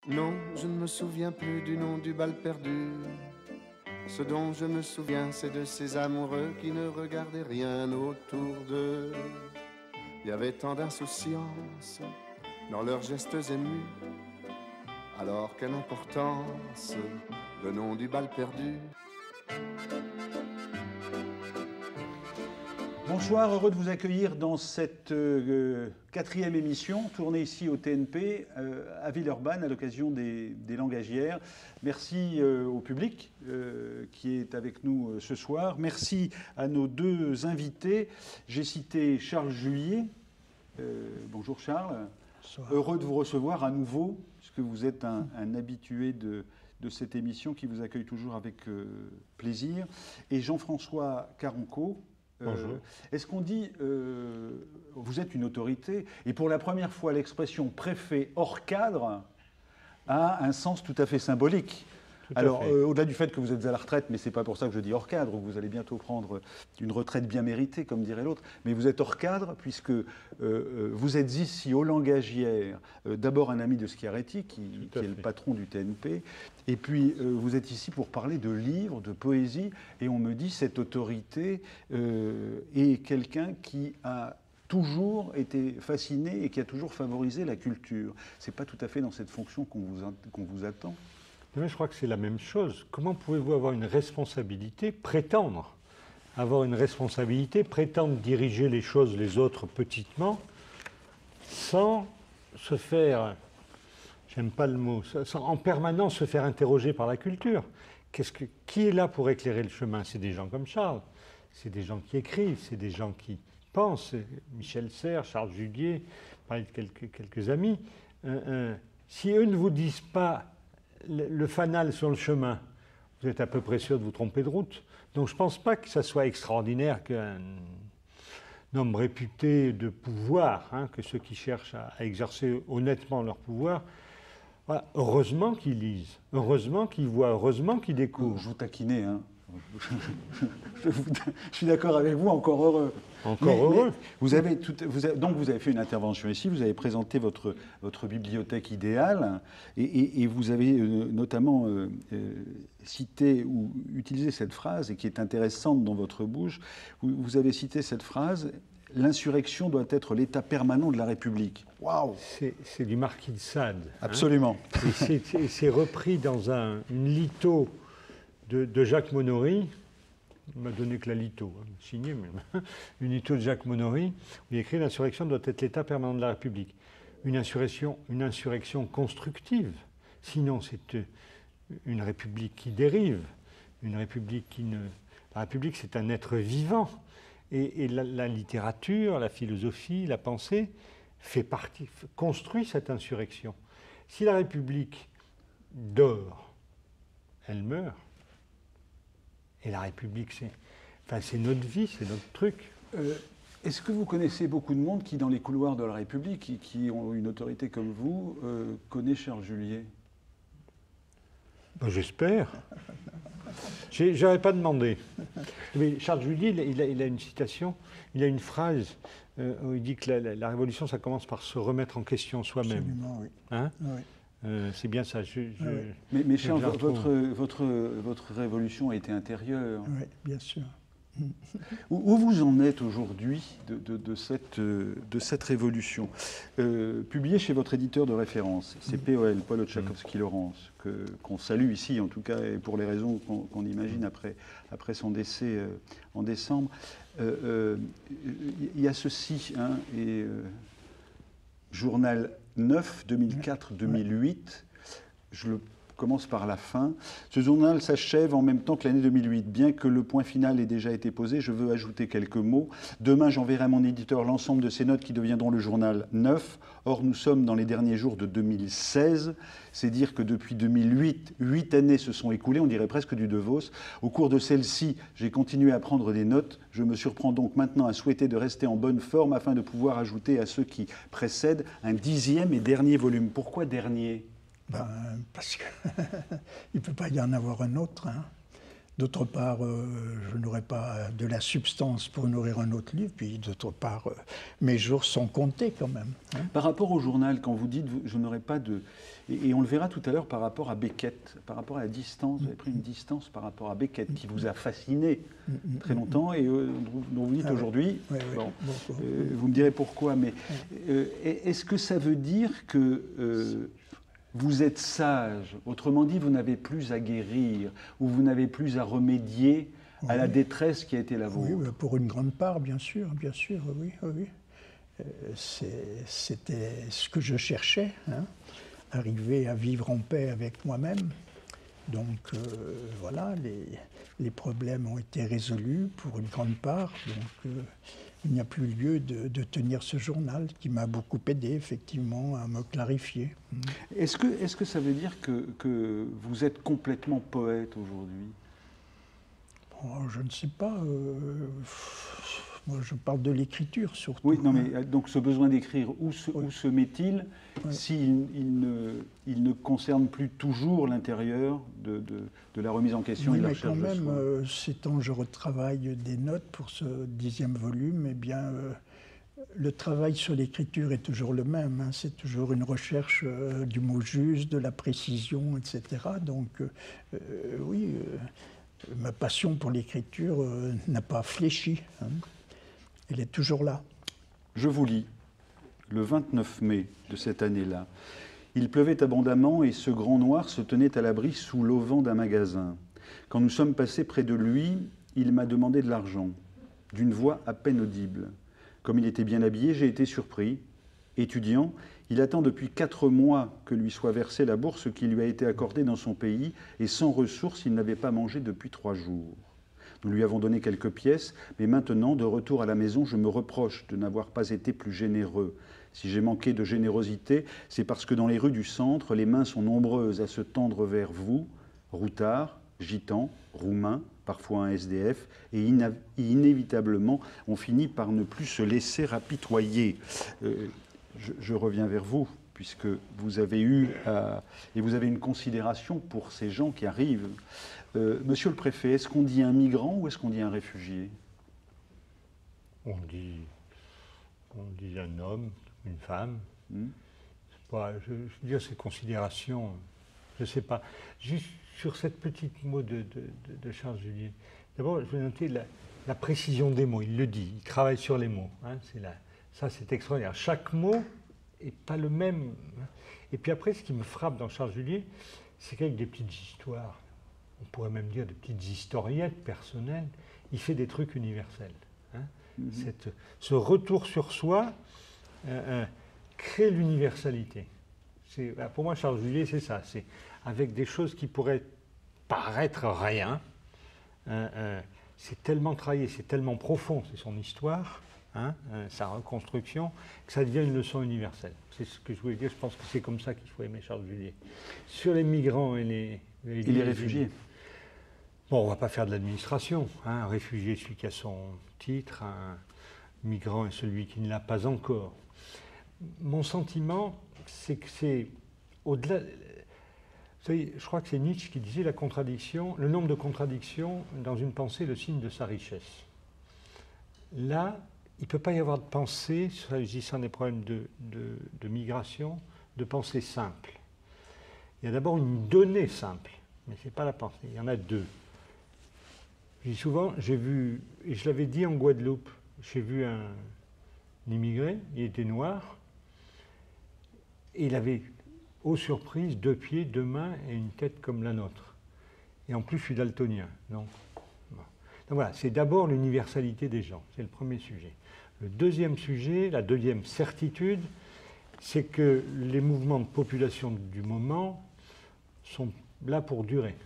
Non, je ne me souviens plus du nom du bal perdu. Ce dont je me souviens, c'est de ces amoureux qui ne regardaient rien autour d'eux. Il y avait tant d'insouciance dans leurs gestes émus. Alors quelle importance, le nom du bal perdu. Bonsoir, heureux de vous accueillir dans cette quatrième émission, tournée ici au TNP, à Villeurbanne, à l'occasion des Langagières. Merci au public qui est avec nous ce soir. Merci à nos deux invités. J'ai cité Charles Juillet. Bonjour Charles. Bonsoir. Heureux de vous recevoir à nouveau, puisque vous êtes un habitué de cette émission qui vous accueille toujours avec plaisir. Et Jean-François Caronco. Est-ce qu'on dit, vous êtes une autorité, et pour la première fois l'expression préfet hors cadre a un sens tout à fait symbolique. Alors, au-delà du fait que vous êtes à la retraite, mais ce n'est pas pour ça que je dis hors cadre, vous allez bientôt prendre une retraite bien méritée, comme dirait l'autre, mais vous êtes hors cadre puisque vous êtes ici aux Langagières, d'abord un ami de Schiaretti, qui est le patron du TNP, et puis vous êtes ici pour parler de livres, de poésie, et on me dit cette autorité est quelqu'un qui a toujours été fasciné et qui a toujours favorisé la culture. Ce n'est pas tout à fait dans cette fonction qu'on vous attend. Mais je crois que c'est la même chose. Comment pouvez-vous avoir une responsabilité, prétendre avoir une responsabilité, prétendre diriger les choses, les autres, petitement, sans se faire, j'aime pas le mot, sans en permanence se faire interroger par la culture? Qui est là pour éclairer le chemin? C'est des gens comme Charles, c'est des gens qui écrivent, c'est des gens qui pensent. Michel Serres, Charles Juillet, parler de quelques amis. Si eux ne vous disent pas le fanal sur le chemin, vous êtes à peu près sûr de vous tromper de route. Donc je ne pense pas que ça soit extraordinaire qu'un homme réputé de pouvoir, que ceux qui cherchent à exercer honnêtement leur pouvoir, voilà, heureusement qu'ils lisent, heureusement qu'ils voient, heureusement qu'ils découvrent. Je vous taquinais, je suis d'accord avec vous, encore heureux. Heureux. Donc vous avez fait une intervention ici, vous avez présenté votre bibliothèque idéale, et vous avez notamment cité ou utilisé cette phrase, et qui est intéressante dans votre bouche. Vous avez cité cette phrase: l'insurrection doit être l'état permanent de la République. Waouh! C'est du Marquis de Sade. Absolument. Et c'est repris dans une litho de Jacques Monory. Il m'a donné que la litho, signé, mais une litho de Jacques Monory, où il écrit: l'insurrection doit être l'état permanent de la République. Une insurrection constructive. Sinon, c'est une République qui dérive, une République qui ne. La République, c'est un être vivant. Et la littérature, la philosophie, la pensée construit cette insurrection. Si la République dort, elle meurt. Et la République, c'est notre vie, c'est notre truc. Est-ce que vous connaissez beaucoup de monde qui, dans les couloirs de la République, qui ont une autorité comme vous, connaît Charles Juillet? Ben, j'espère. J'aurais pas demandé. Mais Charles Juillet, il a une citation, il a une phrase où il dit que la révolution, ça commence par se remettre en question soi-même. Absolument, oui. Oui. C'est bien ça. Mais Charles, votre révolution a été intérieure. Oui, bien sûr. Où vous en êtes aujourd'hui de cette révolution? Publié chez votre éditeur de référence, c'est POL, Paul Oczachowski-Lawrence, qu'on salue ici, en tout cas, et pour les raisons qu'on imagine après son décès en décembre. Il y a ceci, journal 9, 2004-2008, je le commence par la fin. Ce journal s'achève en même temps que l'année 2008. Bien que le point final ait déjà été posé, je veux ajouter quelques mots. Demain, j'enverrai à mon éditeur l'ensemble de ces notes qui deviendront le journal 9. Or, nous sommes dans les derniers jours de 2016. C'est dire que depuis 2008, 8 années se sont écoulées, on dirait presque du De Vos. Au cours de celle-ci, j'ai continué à prendre des notes. Je me surprends donc maintenant à souhaiter de rester en bonne forme afin de pouvoir ajouter à ceux qui précèdent un 10e et dernier volume. Pourquoi dernier ? Parce qu'il ne peut pas y en avoir un autre. D'autre part, je n'aurai pas de la substance pour nourrir un autre livre. Puis d'autre part, mes jours sont comptés quand même. Hein. Par rapport au journal, quand vous dites je n'aurai pas de... Et on le verra tout à l'heure par rapport à Beckett, par rapport à la distance. Vous avez pris une distance par rapport à Beckett qui vous a fasciné très longtemps et dont vous dites aujourd'hui... Oui, bon, vous me direz pourquoi, mais est-ce que ça veut dire que... vous êtes sage, autrement dit, vous n'avez plus à guérir, ou vous n'avez plus à remédier à la détresse qui a été la vôtre. Oui, pour une grande part, bien sûr, oui. C'était ce que je cherchais, hein, arriver à vivre en paix avec moi-même. Donc voilà, les problèmes ont été résolus pour une grande part, donc il n'y a plus lieu de tenir ce journal qui m'a beaucoup aidé, effectivement, à me clarifier. Est-ce que ça veut dire que vous êtes complètement poète aujourd'hui? Je ne sais pas. Moi, je parle de l'écriture, surtout. Oui, non, mais donc ce besoin d'écrire, où se met-il s'il ne concerne plus toujours l'intérieur de la remise en question et de la recherche de soi? Mais quand même, ces temps, je retravaille des notes pour ce 10e volume, eh bien, le travail sur l'écriture est toujours le même. Hein, c'est toujours une recherche du mot juste, de la précision, etc. Donc, oui, ma passion pour l'écriture n'a pas fléchi. Hein. Elle est toujours là. Je vous lis, le 29 mai de cette année-là. Il pleuvait abondamment et ce grand noir se tenait à l'abri sous l'auvent d'un magasin. Quand nous sommes passés près de lui, il m'a demandé de l'argent, d'une voix à peine audible. Comme il était bien habillé, j'ai été surpris. Étudiant, il attend depuis 4 mois que lui soit versée la bourse qui lui a été accordée dans son pays et sans ressources, il n'avait pas mangé depuis 3 jours. Nous lui avons donné quelques pièces, mais maintenant, de retour à la maison, je me reproche de n'avoir pas été plus généreux. Si j'ai manqué de générosité, c'est parce que dans les rues du centre, les mains sont nombreuses à se tendre vers vous, routards, gitans, roumains, parfois un SDF, et inévitablement, on finit par ne plus se laisser apitoyer. Je reviens vers vous, puisque vous avez eu, et vous avez une considération pour ces gens qui arrivent. Monsieur le préfet, est-ce qu'on dit un migrant ou est-ce qu'on dit un réfugié? On dit un homme, une femme. Je veux dire, ces considérations, je ne sais pas. Juste sur cette petite mot de Charles Julier, d'abord, je vais noter la précision des mots. Il le dit, il travaille sur les mots. Hein, ça, c'est extraordinaire. Chaque mot n'est pas le même. Et puis après, ce qui me frappe dans Charles Julier, c'est qu'avec des petites histoires, on pourrait même dire des petites historiettes personnelles, il fait des trucs universels. Hein. Ce retour sur soi crée l'universalité. Pour moi, Charles Julier, c'est ça. C'est avec des choses qui pourraient paraître rien. C'est tellement travaillé, c'est tellement profond, c'est son histoire, sa reconstruction, que ça devient une leçon universelle. C'est ce que je voulais dire. Je pense que c'est comme ça qu'il faut aimer Charles Julier. Sur les migrants et les réfugiés. Bon, on ne va pas faire de l'administration. Un réfugié, celui qui a son titre, un migrant est celui qui ne l'a pas encore. Mon sentiment, c'est que c'est au-delà. Vous savez, je crois que c'est Nietzsche qui disait le nombre de contradictions dans une pensée est le signe de sa richesse. Là, il ne peut pas y avoir de pensée, s'agissant des problèmes de migration, de pensée simple. Il y a d'abord une donnée simple, mais ce n'est pas la pensée. Il y en a 2. Je dis souvent, j'ai vu, et je l'avais dit en Guadeloupe, j'ai vu un immigré, il était noir, et il avait, aux surprises, 2 pieds, 2 mains et une tête comme la nôtre. Et en plus, je suis daltonien. Donc voilà, c'est d'abord l'universalité des gens, c'est le premier sujet. Le deuxième sujet, la deuxième certitude, c'est que les mouvements de population du moment sont là pour durer.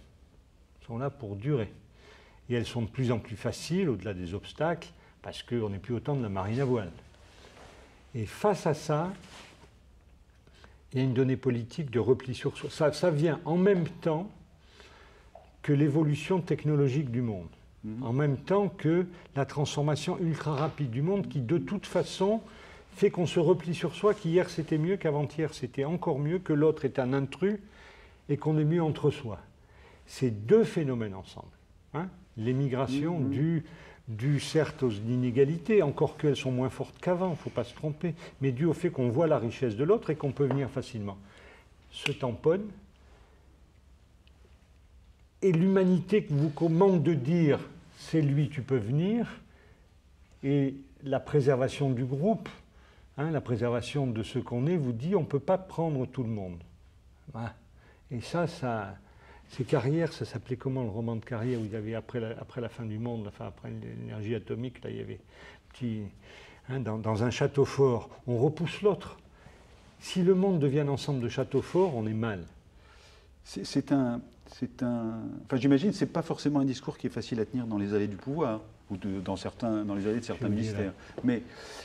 Et elles sont de plus en plus faciles, au-delà des obstacles, parce qu'on n'est plus au temps de la marine à voile. Et face à ça, il y a une donnée politique de repli sur soi. Ça vient en même temps que l'évolution technologique du monde, en même temps que la transformation ultra rapide du monde qui, de toute façon, fait qu'on se replie sur soi, qu'hier c'était mieux, qu'avant-hier c'était encore mieux, que l'autre est un intrus et qu'on est mieux entre soi. C'est 2 phénomènes ensemble. Hein, l'émigration due certes aux inégalités, encore qu'elles sont moins fortes qu'avant, il ne faut pas se tromper, mais due au fait qu'on voit la richesse de l'autre et qu'on peut venir facilement. Se tamponne. Et l'humanité que vous commande de dire « c'est lui, tu peux venir », et la préservation du groupe, hein, la préservation de ce qu'on est, vous dit on ne peut pas prendre tout le monde. Voilà. Et ça, c'est Carrière, ça s'appelait comment le roman de Carrière où il y avait après la fin du monde, enfin après l'énergie atomique, là il y avait petit, hein, dans un château fort, on repousse l'autre. Si le monde devient un ensemble de châteaux forts, on est mal. Enfin, j'imagine que ce n'est pas forcément un discours qui est facile à tenir dans les allées du pouvoir ou dans les allées de certains ministères. Mais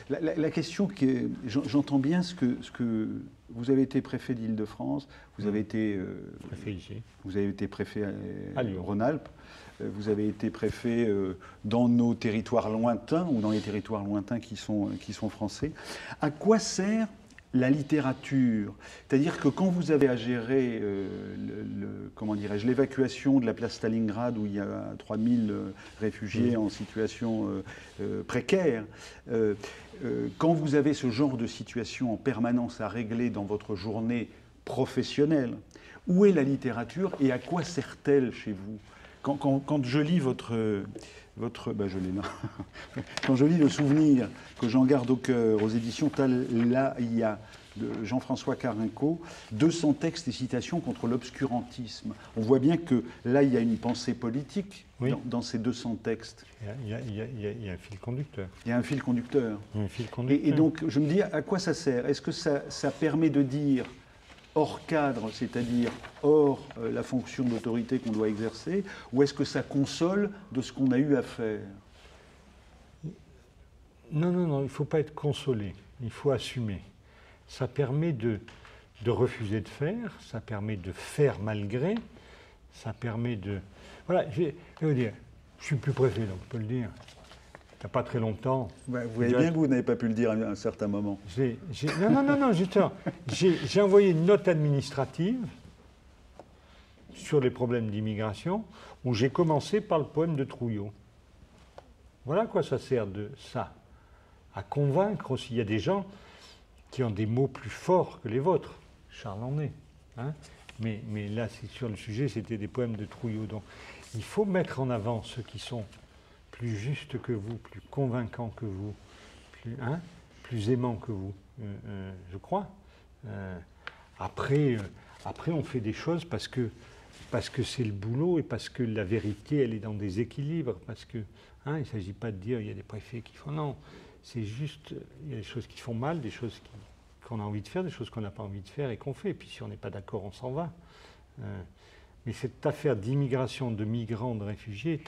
la question, j'entends bien ce que vous avez été préfet d'Île-de-France, vous avez été préfet ici. Vous avez été préfet à Lyon. Rhône-Alpes, vous avez été préfet dans nos territoires lointains ou dans les territoires lointains qui sont français. À quoi sert la littérature? C'est-à-dire que quand vous avez à gérer l'évacuation de la place Stalingrad où il y a 3000 réfugiés en situation précaire, quand vous avez ce genre de situation en permanence à régler dans votre journée professionnelle, où est la littérature et à quoi sert-elle chez vous? Quand je lis je l'ai là. Quand je lis Le Souvenir que j'en garde au cœur aux éditions Talaïa de Jean-François Carinco, 200 textes et citations contre l'obscurantisme. On voit bien que là, il y a une pensée politique dans ces 200 textes. Il y a un fil conducteur. Il y a un fil conducteur. Un fil conducteur. Et donc, je me dis, à quoi ça sert? Est-ce que ça permet de dire hors cadre, c'est-à-dire hors la fonction d'autorité qu'on doit exercer, ou est-ce que ça console de ce qu'on a eu à faire? Non, il ne faut pas être consolé, il faut assumer. Ça permet de refuser de faire, ça permet de faire malgré, ça permet de... Voilà, je vais vous dire, je suis plus préfet, donc je peux le dire. Il n'y a pas très longtemps. Ouais, vous voyez bien que vous n'avez pas pu le dire à un certain moment. Non, justement. J'ai envoyé une note administrative sur les problèmes d'immigration où j'ai commencé par le poème de Trouillot. Voilà à quoi ça sert de ça. À convaincre aussi. Il y a des gens qui ont des mots plus forts que les vôtres. Charles en est. Hein, mais là, sur le sujet, c'était des poèmes de Trouillot. Donc, il faut mettre en avant ceux qui sont plus justes que vous, plus convaincants que vous, plus aimants que vous, je crois. Après, on fait des choses parce que c'est le boulot et parce que la vérité, elle est dans des équilibres. Parce que, il ne s'agit pas de dire il y a des préfets qui font... Non, c'est juste, il y a des choses qui font mal, des choses qu'on a envie de faire, des choses qu'on n'a pas envie de faire et qu'on fait. Et puis si on n'est pas d'accord, on s'en va. Mais cette affaire d'immigration, de migrants, de réfugiés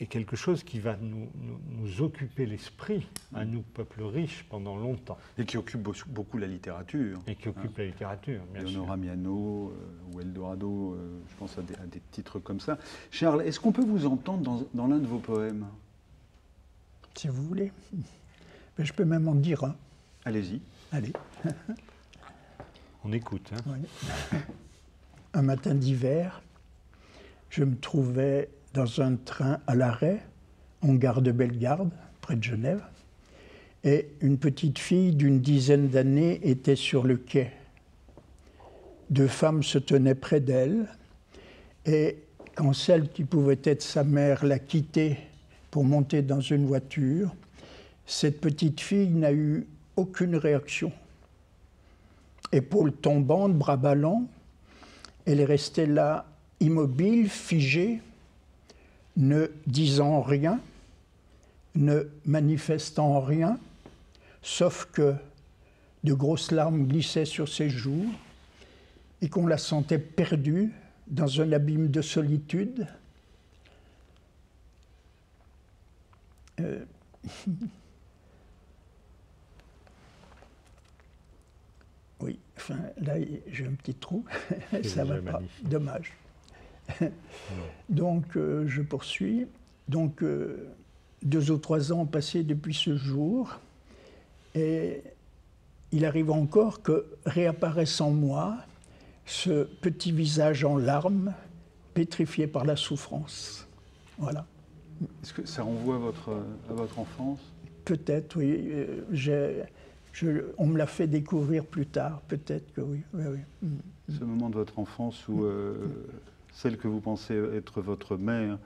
est quelque chose qui va nous occuper l'esprit, à nous, peuple riche, pendant longtemps. Et qui occupe beaucoup la littérature. Et qui occupe la littérature, bien sûr. Leonora Miano ou Eldorado, je pense à des titres comme ça. Charles, est-ce qu'on peut vous entendre dans l'un de vos poèmes? Si vous voulez. Mais je peux même en dire un. Allez-y. Allez. On écoute. Hein. Oui. Un matin d'hiver, je me trouvais dans un train à l'arrêt, en gare de Bellegarde, près de Genève, et une petite fille d'une dizaine d'années était sur le quai. 2 femmes se tenaient près d'elle, et quand celle qui pouvait être sa mère l'a quittée pour monter dans une voiture, cette petite fille n'a eu aucune réaction. Épaules tombantes, bras ballants, elle est restée là, immobile, figée, ne disant rien, ne manifestant rien, sauf que de grosses larmes glissaient sur ses joues et qu'on la sentait perdue dans un abîme de solitude. Oui, enfin, là, j'ai un petit trou, ça va pas, dommage. Donc, je poursuis. Donc, 2 ou 3 ans ont passé depuis ce jour, et il arrive encore que réapparaisse en moi ce petit visage en larmes, pétrifié par la souffrance. Voilà. Est-ce que ça renvoie à votre enfance? Peut-être, oui. On me l'a fait découvrir plus tard, peut-être que oui. Oui, oui. Ce moment de votre enfance où celle que vous pensez être votre mère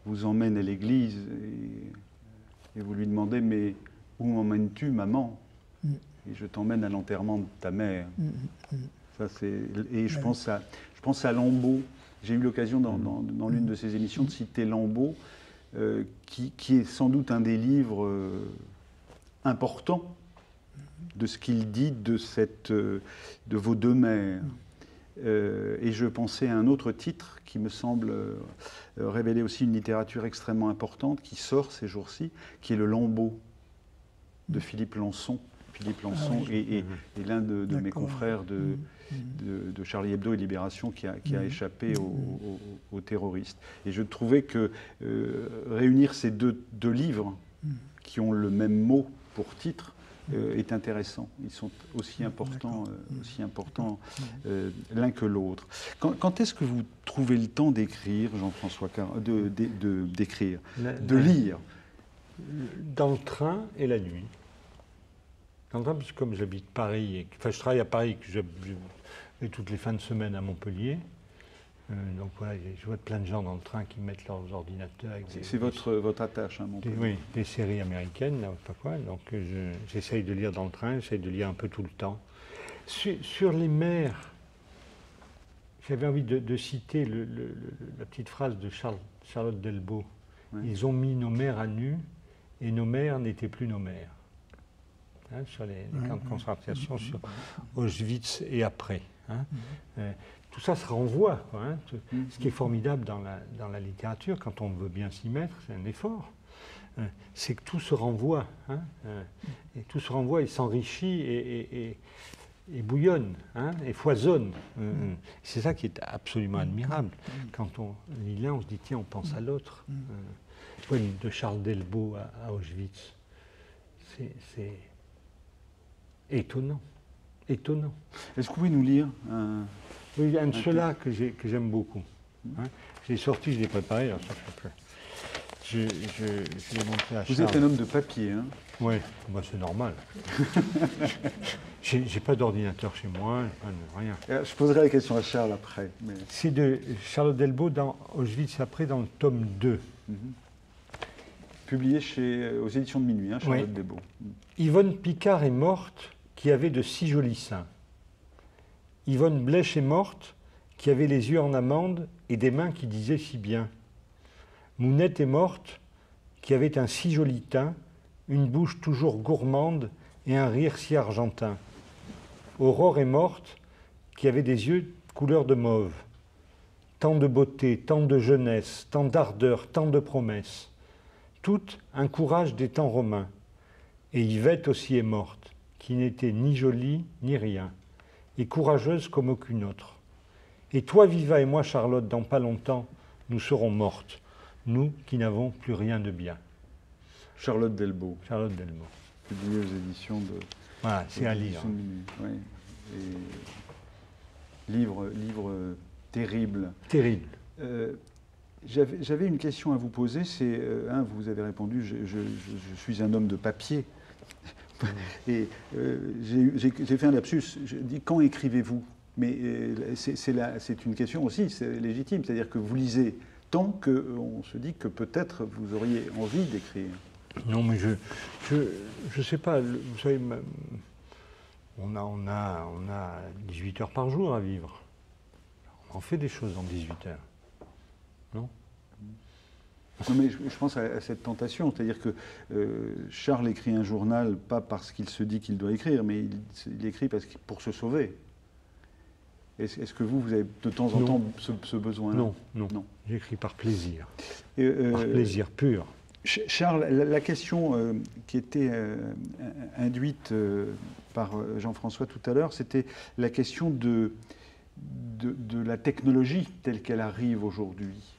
vous emmène à l'église et vous lui demandez « mais où m'emmènes-tu, maman ?» Et je t'emmène à l'enterrement de ta mère. Ça, et je pense à Lambeau. J'ai eu l'occasion dans l'une de ces émissions de citer Lambeau, qui est sans doute un des livres importants de ce qu'il dit de vos deux mères. Et je pensais à un autre titre qui me semble révéler aussi une littérature extrêmement importante qui sort ces jours-ci, qui est le Lambeau de Philippe Lançon. Philippe Lançon est l'un de mes confrères de Charlie Hebdo et Libération qui a échappé aux terroristes. Et je trouvais que réunir ces deux livres qui ont le même mot pour titre est intéressant. Ils sont aussi importants l'un que l'autre. Quand est-ce que vous trouvez le temps d'écrire, Jean-François d'écrire, de lire? Dans le train et la nuit. Dans le train, parce que comme j'habite Paris, je travaille à Paris, que je vais toutes les fins de semaine à Montpellier. Donc voilà, je vois plein de gens dans le train qui mettent leurs ordinateurs. C'est votre attache, hein, Montpellier. Oui, des séries américaines, pas quoi. Donc j'essaye de lire dans le train, j'essaye de lire un peu tout le temps. Sur les mers, j'avais envie de citer la petite phrase de Charlotte Delbo. Ouais. Ils ont mis nos mères à nu et nos mères n'étaient plus nos mères. Hein, sur les camps de concentration, sur Auschwitz et après. Hein. Tout ça se renvoie. Quoi, hein. Ce qui est formidable dans la littérature, quand on veut bien s'y mettre, c'est un effort, c'est que tout se renvoie. Hein, et tout se renvoie et s'enrichit et bouillonne, hein, et foisonne. C'est ça qui est absolument admirable. Quand on lit l'un, on se dit, tiens, on pense à l'autre. De Charles Delbo à Auschwitz, c'est étonnant. Étonnant. Est-ce que vous pouvez nous lire Oui, un de ceux-là que j'aime beaucoup. Hein. Je l'ai sorti, je l'ai préparé, alors ça fait plus. Je l'ai montré à Charles. Vous êtes un homme de papier, hein? Oui, bah, c'est normal. J'ai pas d'ordinateur chez moi, rien. Je poserai la question à Charles après. Mais... C'est de Charlotte Delbo dans Auschwitz après, dans le tome 2. Publié aux éditions de Minuit, hein, Charlotte Delbo. Yvonne Picard est morte, qui avait de si jolis seins. Yvonne Blech est morte, qui avait les yeux en amande et des mains qui disaient si bien. Mounette est morte, qui avait un si joli teint, une bouche toujours gourmande et un rire si argentin. Aurore est morte, qui avait des yeux couleur de mauve. Tant de beauté, tant de jeunesse, tant d'ardeur, tant de promesses. Toutes un courage des temps romains. Et Yvette aussi est morte, qui n'était ni jolie ni rien, et courageuse comme aucune autre. Et toi, Viva, et moi, Charlotte, dans pas longtemps, nous serons mortes, nous qui n'avons plus rien de bien. Charlotte Delbo. Charlotte Delbo. Publié aux éditions de... Voilà, c'est à lire. Oui. Et livre terrible. Terrible. J'avais une question à vous poser, c'est, vous avez répondu, je suis un homme de papier. Et j'ai fait un lapsus, je dis quand écrivez-vous? Mais c'est une question aussi, c'est légitime, c'est-à-dire que vous lisez tant qu'on se dit que peut-être vous auriez envie d'écrire. Non, mais je sais pas, vous savez, on a 18 heures par jour à vivre. On en fait des choses en 18 heures. Non, mais je pense à cette tentation, c'est-à-dire que Charles écrit un journal pas parce qu'il se dit qu'il doit écrire, mais il écrit pour se sauver. Est-ce que vous avez de temps en temps ce besoin-là? Non. J'écris par plaisir. Par plaisir pur. Charles, la question qui était induite par Jean-François tout à l'heure, c'était la question de la technologie telle qu'elle arrive aujourd'hui.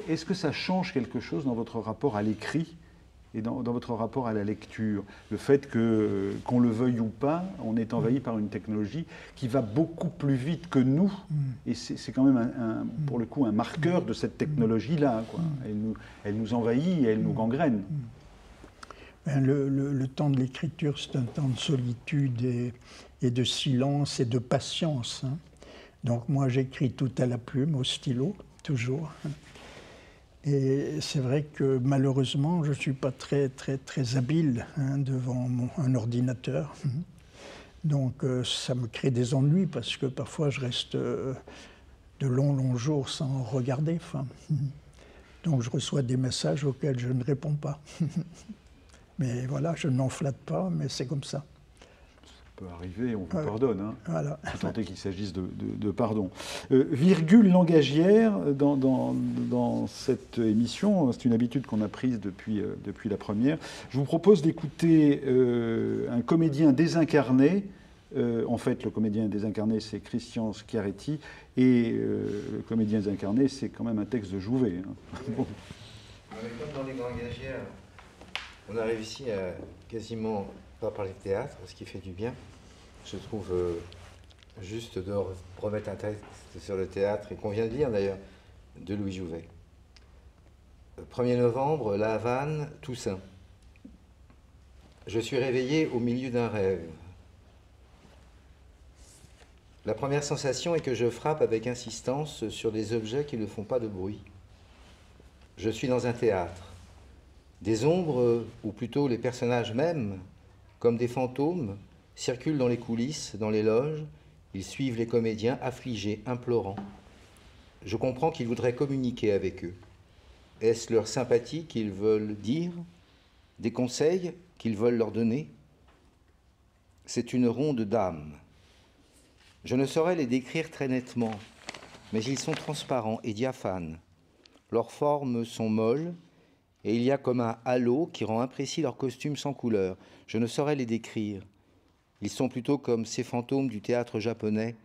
Est-ce que ça change quelque chose dans votre rapport à l'écrit et dans votre rapport à la lecture, le fait que, qu'on le veuille ou pas, on est envahi par une technologie qui va beaucoup plus vite que nous, et c'est quand même, pour le coup, un marqueur de cette technologie-là, quoi. Elle nous envahit et elle nous gangrène. Ben, le temps de l'écriture, c'est un temps de solitude et de silence et de patience, hein. Donc moi, j'écris tout à la plume, au stylo, toujours. Et c'est vrai que malheureusement, je ne suis pas très habile, hein, devant un ordinateur. Donc ça me crée des ennuis parce que parfois je reste de longs jours sans regarder. Enfin. Donc je reçois des messages auxquels je ne réponds pas. Mais voilà, je n'en flatte pas, mais c'est comme ça. Peut arriver, on vous pardonne, hein. Voilà. Tant est qu'il s'agisse de pardon. Virgule langagière dans cette émission, c'est une habitude qu'on a prise depuis la première. Je vous propose d'écouter un comédien désincarné. En fait, le comédien désincarné, c'est Christian Schiaretti, et le comédien désincarné, c'est quand même un texte de Jouvet, hein. Bon. Comme dans les langagières, on a réussi à quasiment pas parler de théâtre, ce qui fait du bien. Je trouve juste de remettre un texte sur le théâtre, et qu'on vient de lire d'ailleurs, de Louis Jouvet. 1er novembre, La Havane, Toussaint. Je suis réveillé au milieu d'un rêve. La première sensation est que je frappe avec insistance sur des objets qui ne font pas de bruit. Je suis dans un théâtre. Des ombres, ou plutôt les personnages mêmes, comme des fantômes, circulent dans les coulisses, dans les loges. Ils suivent les comédiens, affligés, implorants. Je comprends qu'ils voudraient communiquer avec eux. Est-ce leur sympathie qu'ils veulent dire? Des conseils qu'ils veulent leur donner? C'est une ronde d'âmes. Je ne saurais les décrire très nettement, mais ils sont transparents et diaphanes. Leurs formes sont molles, et il y a comme un halo qui rend imprécis leurs costumes sans couleur. Je ne saurais les décrire. Ils sont plutôt comme ces fantômes du théâtre japonais,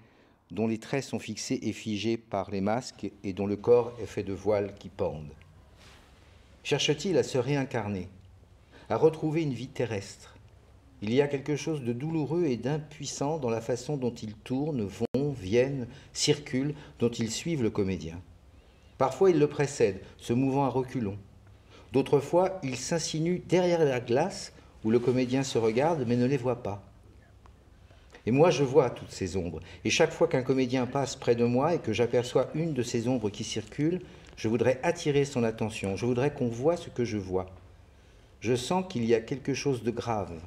dont les traits sont fixés et figés par les masques et dont le corps est fait de voiles qui pendent. Cherche-t-il à se réincarner, à retrouver une vie terrestre? Il y a quelque chose de douloureux et d'impuissant dans la façon dont ils tournent, vont, viennent, circulent, dont ils suivent le comédien. Parfois, ils le précèdent, se mouvant à reculons. D'autres fois, ils s'insinuent derrière la glace où le comédien se regarde mais ne les voit pas. Et moi, je vois toutes ces ombres. Et chaque fois qu'un comédien passe près de moi et que j'aperçois une de ces ombres qui circulent, je voudrais attirer son attention. Je voudrais qu'on voie ce que je vois. Je sens qu'il y a quelque chose de grave,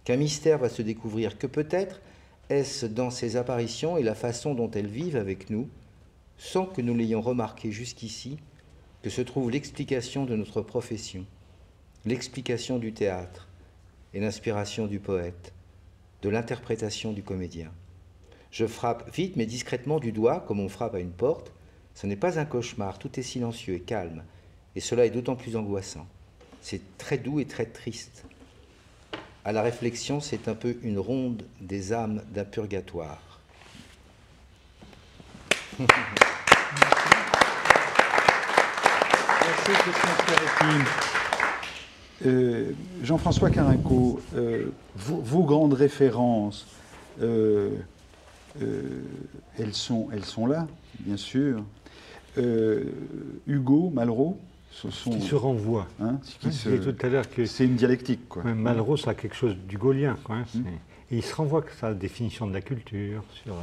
qu'un mystère va se découvrir, que peut-être est-ce dans ces apparitions et la façon dont elles vivent avec nous, sans que nous l'ayons remarqué jusqu'ici, que se trouve l'explication de notre profession, l'explication du théâtre et l'inspiration du poète, de l'interprétation du comédien. Je frappe vite mais discrètement du doigt, comme on frappe à une porte. Ce n'est pas un cauchemar, tout est silencieux et calme, et cela est d'autant plus angoissant. C'est très doux et très triste. À la réflexion, c'est un peu une ronde des âmes d'un purgatoire. Jean-François Carinco, vos grandes références, elles sont là, bien sûr. Hugo, Malraux, ce sont... Qui se renvoient. Hein, Je disais tout à l'heure que... C'est une dialectique, quoi. Malraux, ça a quelque chose du gaulien, quoi. Hein, et il se renvoie que sa définition de la culture, sur...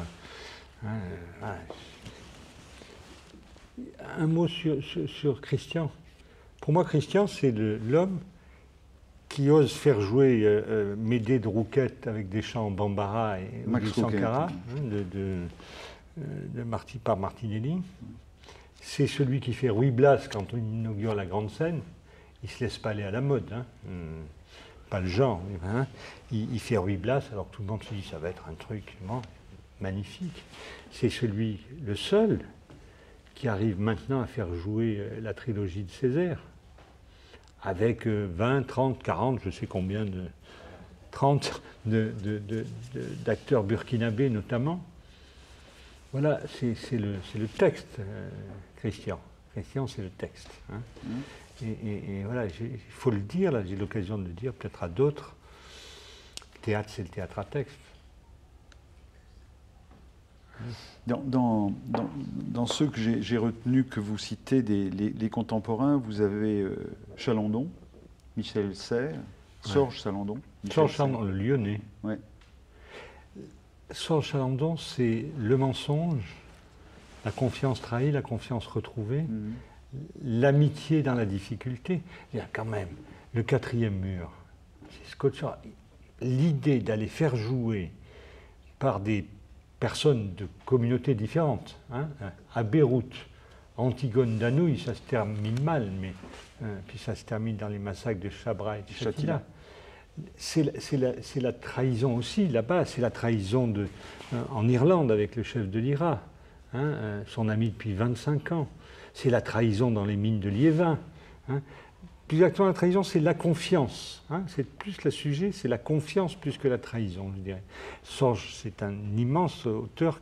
Un mot sur Christian. Pour moi, Christian, c'est l'homme qui ose faire jouer Médée de Rouquette avec des chants bambara et du Sankara, par Martinelli. C'est celui qui fait Ruy Blas quand on inaugure la grande scène. Il ne se laisse pas aller à la mode, hein. Pas le genre. Hein. Il fait Ruy Blas, alors tout le monde se dit ça va être un truc magnifique. C'est le seul qui arrive maintenant à faire jouer la trilogie de Césaire, avec 20, 30, 40, je sais combien 30 d'acteurs burkinabés notamment. Voilà, c'est le texte, Christian. La question, c'est le texte. Hein. Et voilà, il faut le dire, là, j'ai l'occasion de le dire, peut-être à d'autres. Le théâtre, c'est le théâtre à texte. Dans ceux que j'ai retenus, que vous citez, les contemporains, vous avez Chalandon, Michel Serres, Sorge Chalandon. Sorge Chalandon, le Lyonnais. Ouais. Sorge Chalandon, c'est le mensonge, la confiance trahie, la confiance retrouvée, l'amitié dans la difficulté. Il y a quand même le quatrième mur. C'est scotchant. L'idée d'aller faire jouer par des personnes de communautés différentes. Hein. À Beyrouth, Antigone d'Anouilh, ça se termine mal, mais puis ça se termine dans les massacres de Chabra et de Shatila. C'est la trahison aussi, là-bas, c'est la trahison en Irlande avec le chef de l'IRA, hein, son ami depuis 25 ans. C'est la trahison dans les mines de Liévin. Hein. Plus exactement, la trahison, c'est la confiance. Hein. C'est plus le sujet, c'est la confiance plus que la trahison, je dirais. Sorge, c'est un immense auteur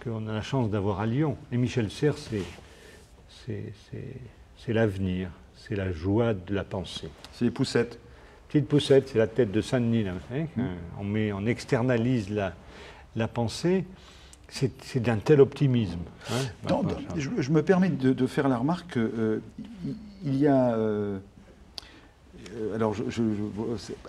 qu'on a la chance d'avoir à Lyon. Et Michel Serres, c'est l'avenir, c'est la joie de la pensée. C'est les poussettes. Petite poussette, c'est la tête de Saint-Denis. Là, hein. On externalise la pensée. C'est d'un tel optimisme. Hein. Je me permets de faire la remarque qu'il y a... alors,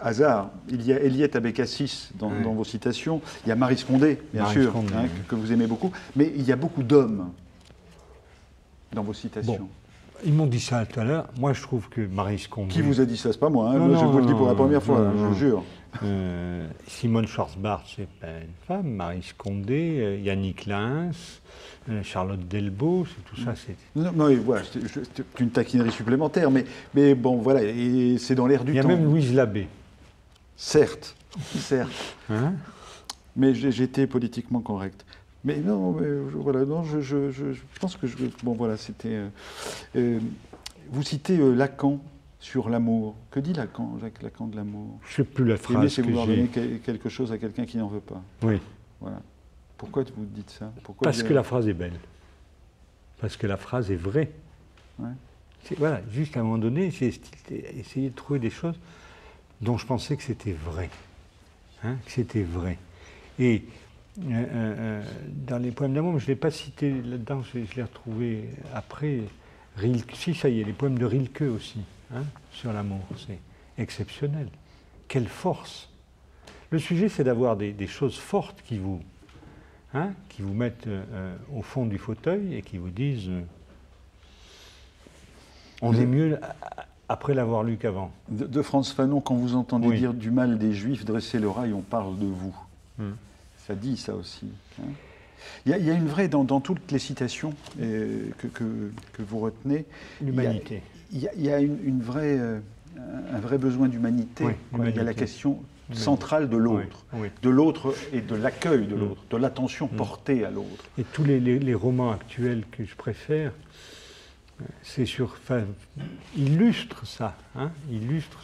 hasard, il y a Eliette Abécassis dans vos citations, il y a Maryse Condé, bien sûr, Condé, hein, que vous aimez beaucoup, mais il y a beaucoup d'hommes dans vos citations. Bon. Ils m'ont dit ça tout à l'heure. Moi, je trouve que Maryse Condé... Qui vous a dit ça? C'est pas moi. Hein. Moi, je vous le dis pour la première fois, je vous jure. Simone Schwarzbach, c'est pas une femme. Maryse Condé, Yannick Lins, Charlotte Delbo, c'est tout ça. Non, voilà, c'est une taquinerie supplémentaire, mais bon, voilà, et c'est dans l'air du temps. Il y a même Louise Labbé. Certes. Hein? Mais j'étais politiquement correct. Mais non, voilà, non, je pense que bon, voilà, c'était. Vous citez Lacan sur l'amour. Que dit Lacan, Jacques Lacan, de l'amour? Je ne sais plus la phrase. Aimer, c'est vouloir donner quelque chose à quelqu'un qui n'en veut pas. Oui. Voilà. Pourquoi vous dites ça? Parce que la phrase est belle. Parce que la phrase est vraie. Ouais. Voilà, juste à un moment donné, j'ai essayé de trouver des choses dont je pensais que c'était vrai. Hein, que c'était vrai. Et dans les poèmes d'amour, je ne l'ai pas cité là-dedans, je l'ai retrouvé après. Rilke, si, ça y est, les poèmes de Rilke aussi, hein, sur l'amour, c'est exceptionnel. Quelle force! Le sujet, c'est d'avoir des choses fortes qui vous mettent au fond du fauteuil et qui vous disent on est mieux après l'avoir lu qu'avant. De Frantz Fanon, quand vous entendez dire du mal des Juifs, dresser l'oreille, on parle de vous. Ça dit ça aussi. Hein. Il y a une vraie, dans toutes les citations que vous retenez, l'humanité. Il y a un vrai besoin d'humanité. Il y a la question centrale de l'autre, de l'autre et de l'accueil de l'autre, de l'attention portée à l'autre. Et tous les romans actuels que je préfère, illustrent ça, hein, illustrent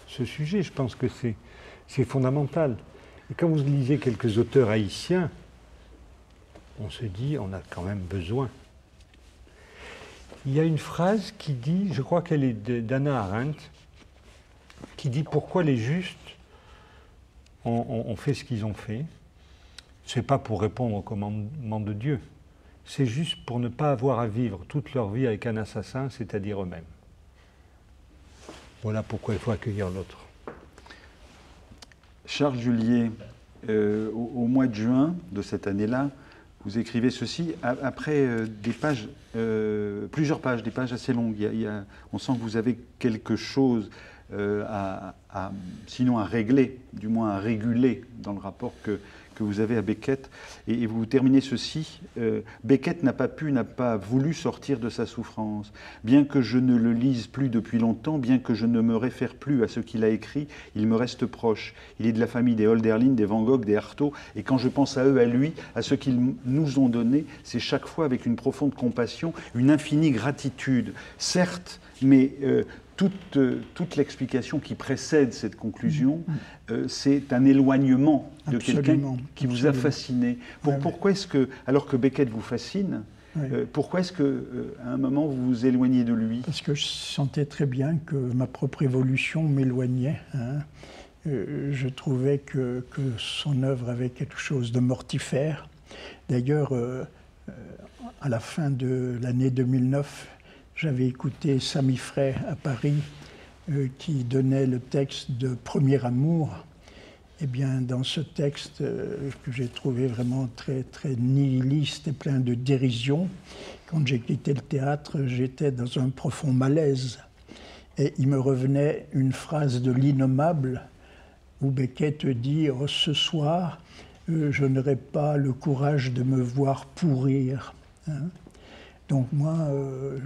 ce sujet. Je pense que c'est fondamental. Et quand vous lisez quelques auteurs haïtiens, on se dit, on a quand même besoin. Il y a une phrase qui dit, je crois qu'elle est d'Hannah Arendt, qui dit pourquoi les justes ont fait ce qu'ils ont fait. Ce n'est pas pour répondre au commandement de Dieu, c'est juste pour ne pas avoir à vivre toute leur vie avec un assassin, c'est-à-dire eux-mêmes. Voilà pourquoi il faut accueillir l'autre. Charles Julier, au mois de juin de cette année-là, vous écrivez ceci, après des pages, plusieurs pages, des pages assez longues. On sent que vous avez quelque chose sinon à régler, du moins à réguler dans le rapport que vous avez à Beckett. Et vous terminez ceci, Beckett n'a pas voulu sortir de sa souffrance. Bien que je ne le lise plus depuis longtemps, bien que je ne me réfère plus à ce qu'il a écrit, il me reste proche. Il est de la famille des Hölderlin, des Van Gogh, des Artaud, et quand je pense à eux, à lui, à ce qu'ils nous ont donné, c'est chaque fois avec une profonde compassion, une infinie gratitude. Certes, mais toute l'explication qui précède cette conclusion, c'est un éloignement de quelqu'un qui vous a fasciné. Pourquoi est-ce que, alors que Beckett vous fascine, Oui. Pourquoi est-ce qu'à un moment vous vous éloignez de lui? Parce que je sentais très bien que ma propre évolution m'éloignait. Hein. Je trouvais que son œuvre avait quelque chose de mortifère. D'ailleurs, à la fin de l'année 2009, j'avais écouté Sami Frey à Paris qui donnait le texte de Premier Amour. Eh bien, dans ce texte que j'ai trouvé vraiment très, très nihiliste et plein de dérision, quand j'ai quitté le théâtre, j'étais dans un profond malaise. Et il me revenait une phrase de l'Innommable où Beckett dit « Ce soir, je n'aurai pas le courage de me voir pourrir. Hein ». Donc moi,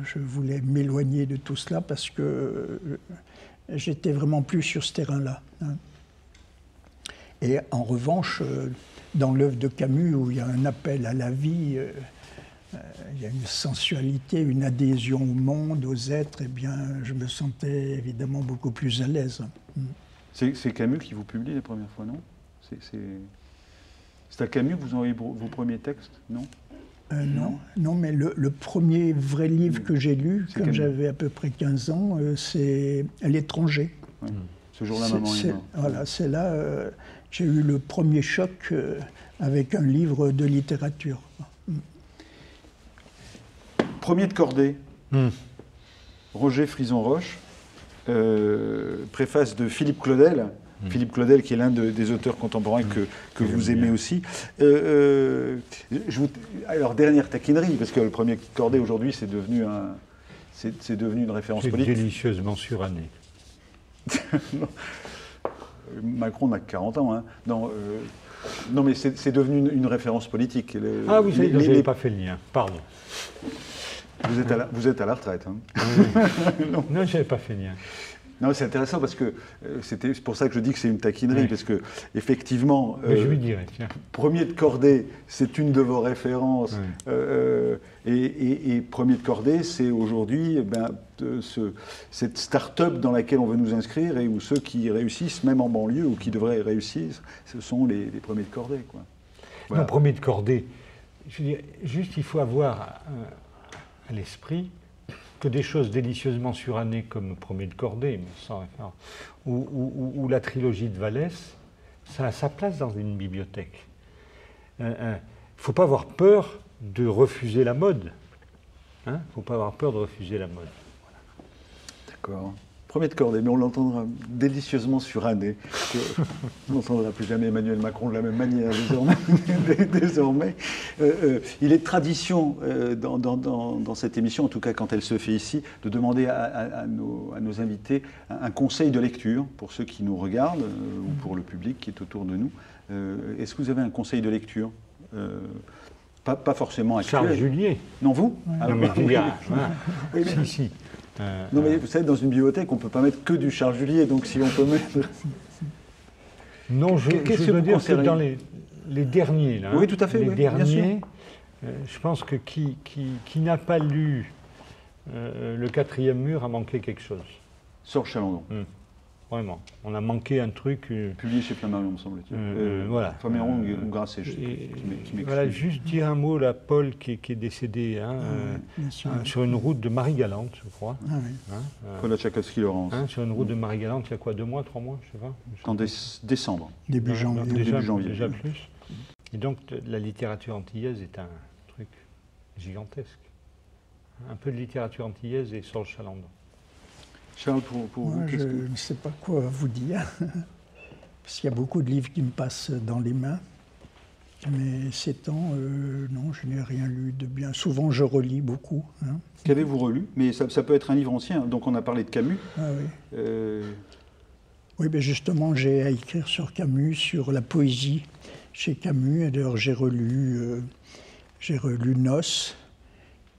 je voulais m'éloigner de tout cela parce que j'étais vraiment plus sur ce terrain-là. Hein. Et en revanche, dans l'œuvre de Camus, où il y a un appel à la vie, il y a une sensualité, une adhésion au monde, aux êtres, eh bien, je me sentais évidemment beaucoup plus à l'aise. C'est Camus qui vous publie la première fois, non? C'est à Camus que vous envoyez vos premiers textes, non? Non, mais le premier vrai livre que j'ai lu, quand j'avais à peu près 15 ans, c'est L'étranger. Ouais. Ce jour-là, maman est morte. Voilà, c'est là j'ai eu le premier choc avec un livre de littérature. Premier de cordée, Roger Frison-Roche, préface de Philippe Claudel. Philippe Claudel, qui est l'un des auteurs contemporains que vous aimez aussi. Alors, dernière taquinerie, parce que le premier de cordée, aujourd'hui, c'est devenu une référence politique. C'est délicieusement suranné. Macron n'a que 40 ans. Hein. Non, mais c'est devenu une référence politique. Ah oui, je n'avais pas fait le lien, pardon. Vous êtes à la retraite. Hein. Non, je n'avais pas fait le lien. Non, c'est intéressant parce que c'est pour ça que je dis que c'est une taquinerie, parce que effectivement, je lui dirais, tiens. Premier de cordée, c'est une de vos références, et Premier de cordée, c'est aujourd'hui cette start-up dans laquelle on veut nous inscrire et où ceux qui réussissent, même en banlieue, ou qui devraient réussir, ce sont les premiers de cordée, quoi. Voilà. Non, Premier de cordée, je veux dire, juste il faut avoir à l'esprit que des choses délicieusement surannées comme Premier de cordée, mais sans référence, ou la trilogie de Vallès, ça a sa place dans une bibliothèque. Il ne faut pas avoir peur de refuser la mode. Il ne faut pas avoir peur de refuser la mode. Voilà. D'accord. Premier de cordée, mais on l'entendra délicieusement suranné. On n'entendra plus jamais Emmanuel Macron de la même manière désormais. Il est de tradition dans cette émission, en tout cas quand elle se fait ici, de demander à nos invités un conseil de lecture pour ceux qui nous regardent ou pour le public qui est autour de nous. Est-ce que vous avez un conseil de lecture pas forcément actuel. Charles Julier. Non, vous? Non, mais tu diras. Oui, mais... Si. Non, mais vous savez, dans une bibliothèque, on ne peut pas mettre que du Charles Julier, donc si on peut mettre... Non, je veux dire que dans les derniers, là, oui, tout à fait, les derniers, bien sûr. Je pense que qui n'a pas lu Le Quatrième Mur a manqué quelque chose. Serge Chalandon. Vraiment. On a manqué un truc... Publié chez Flammarion, me semble-t-il. Voilà. Flammarion ou Grasset, qui m'excuse. Voilà, juste dire un mot, là, Paul, qui est décédé sur une route de Marie-Galante, je crois. Ah, oui. Paul Tchaikovsky-Laurence. Sur une route de Marie-Galante, il y a quoi, 2 mois, 3 mois, je sais pas. En décembre. Début janvier. Début janvier. Déjà plus. Et donc, la littérature antillaise est un truc gigantesque. Un peu de littérature antillaise et Serge Chalandon. Charles, pour vous, je ne sais pas quoi vous dire, parce qu'il y a beaucoup de livres qui me passent dans les mains, mais ces temps, non, je n'ai rien lu de bien. Souvent, je relis beaucoup. Hein. Qu'avez-vous relu? Mais ça peut être un livre ancien, donc on a parlé de Camus. Ah oui. Oui, ben justement, j'ai à écrire sur Camus, sur la poésie chez Camus, et d'ailleurs j'ai relu Noces.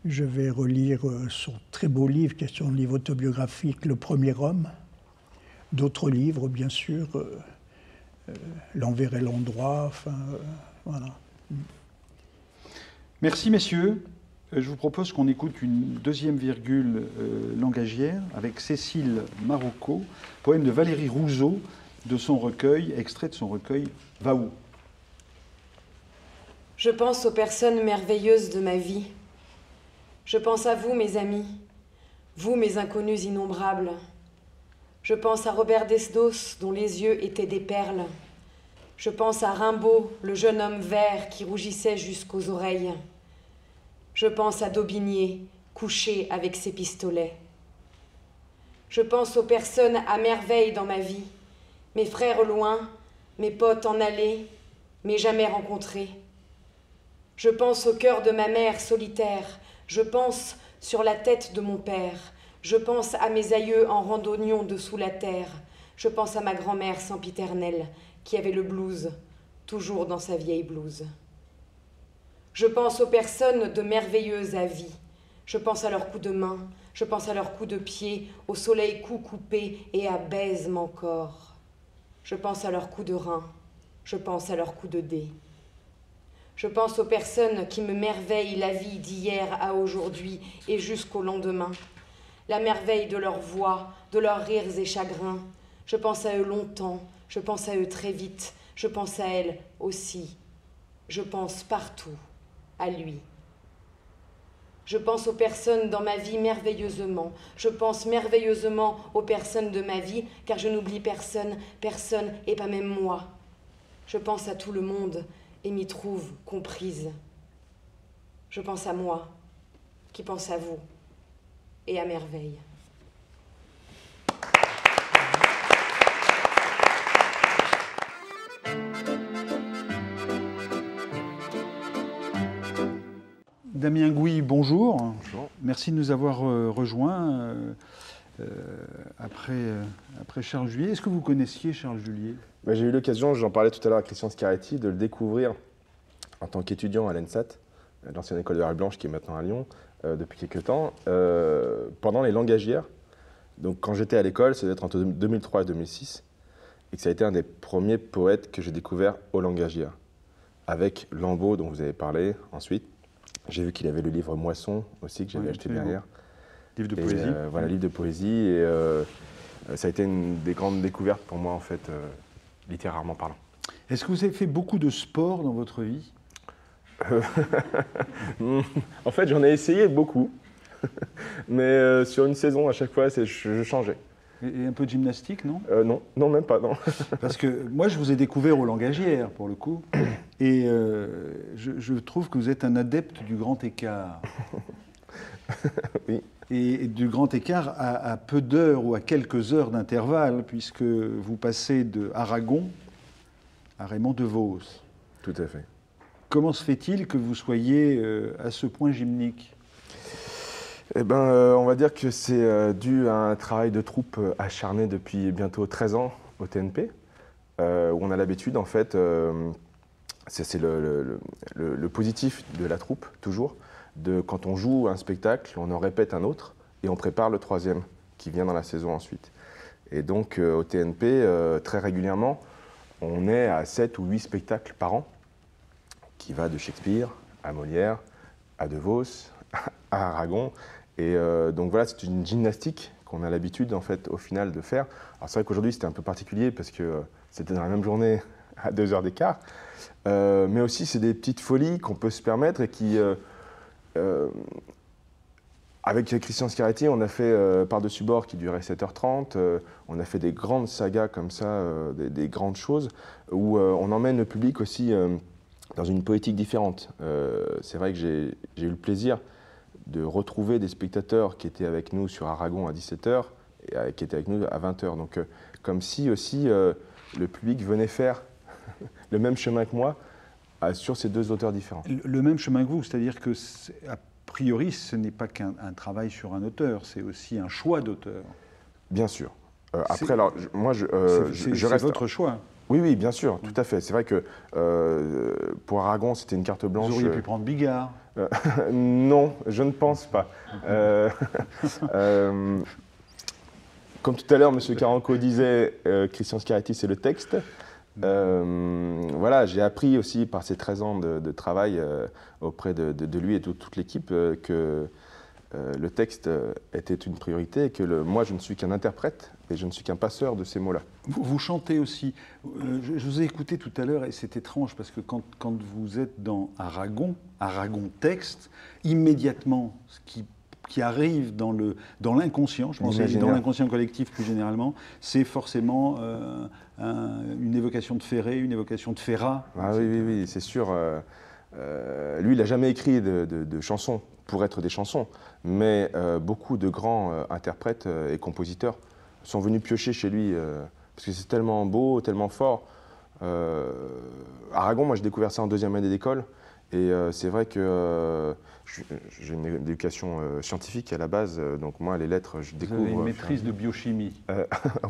Je vais relire son très beau livre, qui est son livre autobiographique, Le Premier Homme. D'autres livres, bien sûr, L'Envers et l'Endroit, enfin, voilà. Merci, messieurs. Je vous propose qu'on écoute une deuxième virgule langagière avec Cécile Marocco, poème de Valérie Rousseau, de son recueil, extrait de son recueil « Va où ». Je pense aux personnes merveilleuses de ma vie. Je pense à vous, mes amis, vous, mes inconnus innombrables. Je pense à Robert Desdos, dont les yeux étaient des perles. Je pense à Rimbaud, le jeune homme vert qui rougissait jusqu'aux oreilles. Je pense à Daubigné, couché avec ses pistolets. Je pense aux personnes à merveille dans ma vie, mes frères loin, mes potes en allée, mais jamais rencontrés. Je pense au cœur de ma mère solitaire, je pense sur la tête de mon père, je pense à mes aïeux en randonnion dessous la terre, je pense à ma grand-mère sempiternelle qui avait le blues, toujours dans sa vieille blouse. Je pense aux personnes de merveilleux avis, je pense à leurs coups de main, je pense à leurs coups de pied, au soleil coup coupé et à baise mon corps. Je pense à leurs coups de rein, je pense à leurs coups de dés. Je pense aux personnes qui me merveillent la vie d'hier à aujourd'hui et jusqu'au lendemain. La merveille de leur voix, de leurs rires et chagrins. Je pense à eux longtemps, je pense à eux très vite, je pense à elles aussi. Je pense partout à lui. Je pense aux personnes dans ma vie merveilleusement. Je pense merveilleusement aux personnes de ma vie, car je n'oublie personne, personne et pas même moi. Je pense à tout le monde et m'y trouve comprise. Je pense à moi, qui pense à vous, et à merveille. Damien Gouy, bonjour. Bonjour. Merci de nous avoir rejoints après Charles Julier. Est-ce que vous connaissiez Charles Julier ? J'ai eu l'occasion, j'en parlais tout à l'heure à Christian Schiaretti, de le découvrir en tant qu'étudiant à l'ENSAT, l'ancienne école de l'Arche Blanche qui est maintenant à Lyon, depuis quelques temps, pendant les langagières. Donc quand j'étais à l'école, ça devait être entre 2003 et 2006, et que ça a été un des premiers poètes que j'ai découvert aux langagières, avec Lambeau dont vous avez parlé ensuite. J'ai vu qu'il avait le livre Moisson aussi, que j'avais acheté derrière. Livre de poésie. Voilà, livre de poésie. Et ça a été une des grandes découvertes pour moi, en fait, littérairement parlant. Est-ce que vous avez fait beaucoup de sport dans votre vie ? En fait, j'en ai essayé beaucoup. Mais sur une saison, à chaque fois, je changeais. Et un peu de gymnastique, non ? Non, même pas, non. Parce que moi, je vous ai découvert aux langagières, pour le coup. Et je trouve que vous êtes un adepte du grand écart. Oui. Et du grand écart à peu d'heures ou à quelques heures d'intervalle, puisque vous passez de Aragon à Raymond DeVos. Tout à fait. Comment se fait-il que vous soyez à ce point gymnique ? Eh ben, on va dire que c'est dû à un travail de troupe acharné depuis bientôt 13 ans au TNP, où on a l'habitude, en fait, c'est le positif de la troupe, toujours, quand on joue un spectacle, on en répète un autre, et on prépare le troisième, qui vient dans la saison ensuite. Et donc, au TNP, très régulièrement, on est à 7 ou 8 spectacles par an, qui va de Shakespeare à Molière, à DeVos, à Aragon. Et donc voilà, c'est une gymnastique qu'on a l'habitude, en fait, au final, de faire. Alors c'est vrai qu'aujourd'hui, c'était un peu particulier, parce que c'était dans la même journée, à 2 heures d'écart. Mais aussi, c'est des petites folies qu'on peut se permettre et qui... avec Christian Schiaretti, on a fait Par-dessus bord qui durait 7h30. On a fait des grandes sagas comme ça, des grandes choses, où on emmène le public aussi dans une poétique différente. C'est vrai que j'ai eu le plaisir de retrouver des spectateurs qui étaient avec nous sur Aragon à 17h et qui étaient avec nous à 20h. Donc comme si aussi le public venait faire le même chemin que moi sur ces deux auteurs différents. Le même chemin que vous, c'est-à-dire que, a priori, ce n'est pas qu'un travail sur un auteur, c'est aussi un choix d'auteur. Bien sûr. Après, alors, moi, je reste... C'est votre choix. Oui, bien sûr, tout à fait. C'est vrai que pour Aragon, c'était une carte blanche. Vous auriez pu prendre Bigard. Non, je ne pense pas. Comme tout à l'heure, M. Caranco disait, Christian Schiaretti, c'est le texte. Voilà, j'ai appris aussi par ces 13 ans de travail auprès de lui et de toute l'équipe que le texte était une priorité et que moi, je ne suis qu'un interprète et je ne suis qu'un passeur de ces mots-là. Vous chantez aussi. Je vous ai écouté tout à l'heure et c'est étrange parce que quand vous êtes dans Aragon texte, immédiatement, ce qui arrive dans l'inconscient, je pense, dans l'inconscient collectif plus généralement, c'est forcément une évocation de Ferré, une évocation de Ferrat. Ah oui, c'est sûr. Lui, il n'a jamais écrit de chansons pour être des chansons, mais beaucoup de grands interprètes et compositeurs sont venus piocher chez lui, parce que c'est tellement beau, tellement fort. Aragon, moi j'ai découvert ça en 2e année d'école, et c'est vrai que j'ai une éducation scientifique à la base, donc moi les lettres, je découvre... Vous avez une maîtrise de biochimie.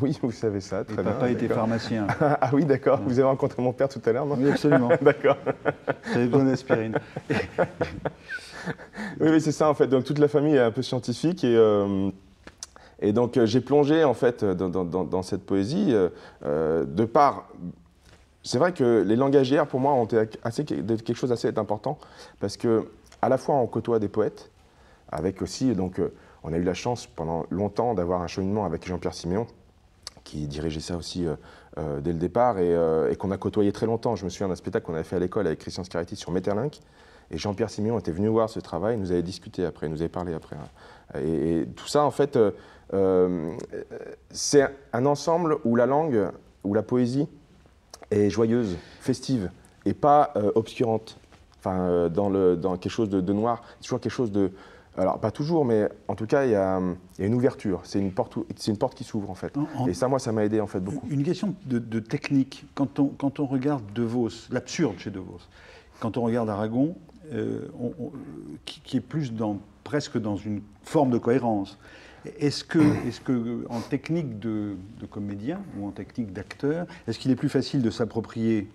Oui, vous savez ça, très bien. Papa était pharmacien. Ah oui, d'accord, vous avez rencontré mon père tout à l'heure, non? Oui, absolument. D'accord. J'avais besoin d'aspirine. Oui, c'est ça en fait, donc toute la famille est un peu scientifique, et donc j'ai plongé en fait dans cette poésie de par... C'est vrai que les langagières pour moi ont été quelque chose d'assez important parce que à la fois on côtoie des poètes, avec aussi, donc on a eu la chance pendant longtemps d'avoir un cheminement avec Jean-Pierre Siméon qui dirigeait ça aussi dès le départ et qu'on a côtoyé très longtemps. Je me souviens d'un spectacle qu'on avait fait à l'école avec Christian Scarretti sur Maeterlinck. Et Jean-Pierre Siméon était venu voir ce travail, nous avait discuté après, nous avait parlé après. Et tout ça, en fait, c'est un ensemble où la langue, où la poésie est joyeuse, festive, et pas obscurante. Enfin, dans quelque chose de noir, c'est toujours quelque chose de... Alors, pas toujours, mais en tout cas, il y a une ouverture. C'est une porte qui s'ouvre, en fait. Et ça, moi, ça m'a aidé, en fait, beaucoup. Une question de technique. Quand on regarde De Vos, l'absurde chez De Vos, quand on regarde Aragon, qui est plus presque dans une forme de cohérence. Est-ce que en technique de comédien ou en technique d'acteur, est-ce qu'il est plus facile de s'approprier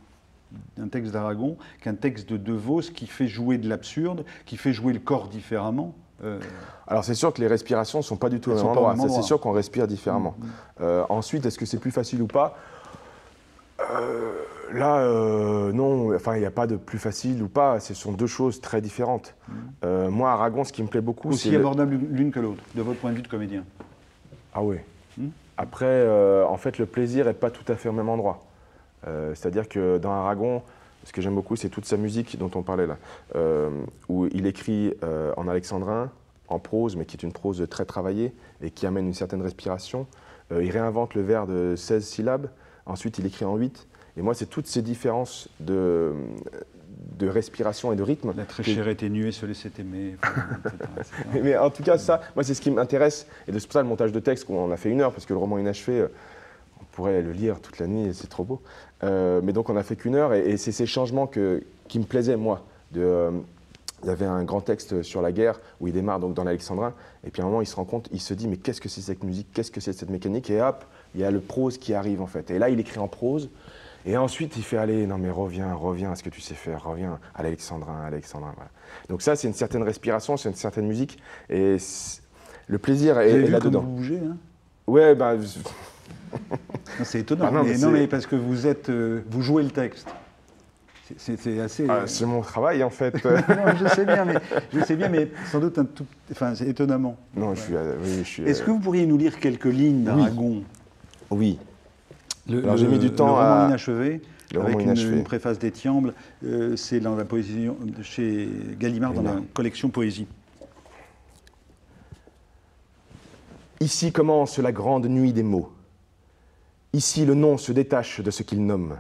un texte d'Aragon qu'un texte de Vos qui fait jouer de l'absurde, qui fait jouer le corps différemment? Alors c'est sûr que les respirations ne sont pas du tout au même endroit. C'est sûr qu'on respire différemment. Ensuite, est-ce que c'est plus facile ou pas? Non, enfin, il n'y a pas de plus facile ou pas, ce sont deux choses très différentes. Moi, Aragon, ce qui me plaît beaucoup, c'est... Aussi abordable l'une que l'autre, de votre point de vue de comédien. Ah oui. Après, en fait, le plaisir n'est pas tout à fait au même endroit. C'est-à-dire que dans Aragon, ce que j'aime beaucoup, c'est toute sa musique dont on parlait là, où il écrit en alexandrin, en prose, mais qui est une prose très travaillée et qui amène une certaine respiration. Il réinvente le vers de 16 syllabes. Ensuite, il écrit en 8. Et moi, c'est toutes ces différences de respiration et de rythme. La très chère atténuée, se laisser aimer, etc. Mais en tout cas, ça, moi, c'est ce qui m'intéresse. Et c'est pour ça le montage de texte, on a fait 1 heure, parce que le roman inachevé, on pourrait le lire toute la nuit, c'est trop beau. Mais donc, on n'a fait qu'1 heure, et c'est ces changements qui me plaisaient, moi. Il y avait un grand texte sur la guerre, où il démarre donc dans l'alexandrin, et puis à un moment, il se rend compte, il se dit, mais qu'est-ce que c'est cette musique, qu'est-ce que c'est cette mécanique? Et hop, il y a le prose qui arrive, en fait. Et là, il écrit en prose. Et ensuite, il fait, allez, non mais reviens à ce que tu sais faire, reviens à l'alexandrin, voilà. Donc ça, c'est une certaine respiration, c'est une certaine musique, et le plaisir est là-dedans. Vous bougez, hein? Ouais, ben... C'est étonnant, mais parce que vous jouez le texte. C'est assez... c'est mon travail, en fait. Non, je sais bien, mais sans doute c'est étonnamment. Non, ouais. je suis... Est-ce que vous pourriez nous lire quelques lignes d'Aragon? Oui. Alors j'ai mis du temps à... Le roman inachevé, avec une préface d'Étiamble, c'est dans la poésie chez Gallimard, dans la collection Poésie. Ici commence la grande nuit des mots. Ici le nom se détache de ce qu'il nomme.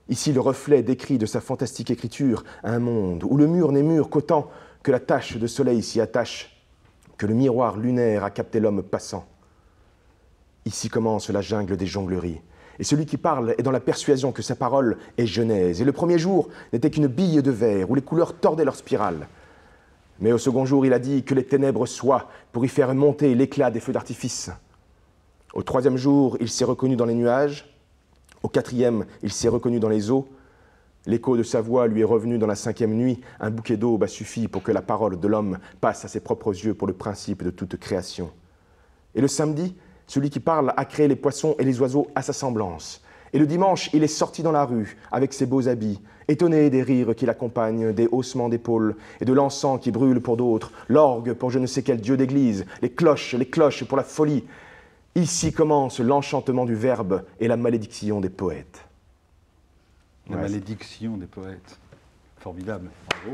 Ici le reflet décrit de sa fantastique écriture un monde où le mur n'est mur qu'autant que la tache de soleil s'y attache, que le miroir lunaire a capté l'homme passant. Ici commence la jungle des jongleries. Et celui qui parle est dans la persuasion que sa parole est genèse. Et le premier jour n'était qu'une bille de verre où les couleurs tordaient leur spirale. Mais au second jour, il a dit que les ténèbres soient pour y faire monter l'éclat des feux d'artifice. Au 3e jour, il s'est reconnu dans les nuages. Au 4e, il s'est reconnu dans les eaux. L'écho de sa voix lui est revenu dans la 5e nuit. Un bouquet d'aube a suffi pour que la parole de l'homme passe à ses propres yeux pour le principe de toute création. Et le samedi, celui qui parle a créé les poissons et les oiseaux à sa semblance. Et le dimanche, il est sorti dans la rue, avec ses beaux habits, étonné des rires qui l'accompagnent, des haussements d'épaules, et de l'encens qui brûle pour d'autres, l'orgue pour je ne sais quel dieu d'église, les cloches pour la folie. Ici commence l'enchantement du verbe et la malédiction des poètes. La Ouais, malédiction des poètes. Formidable. Bravo.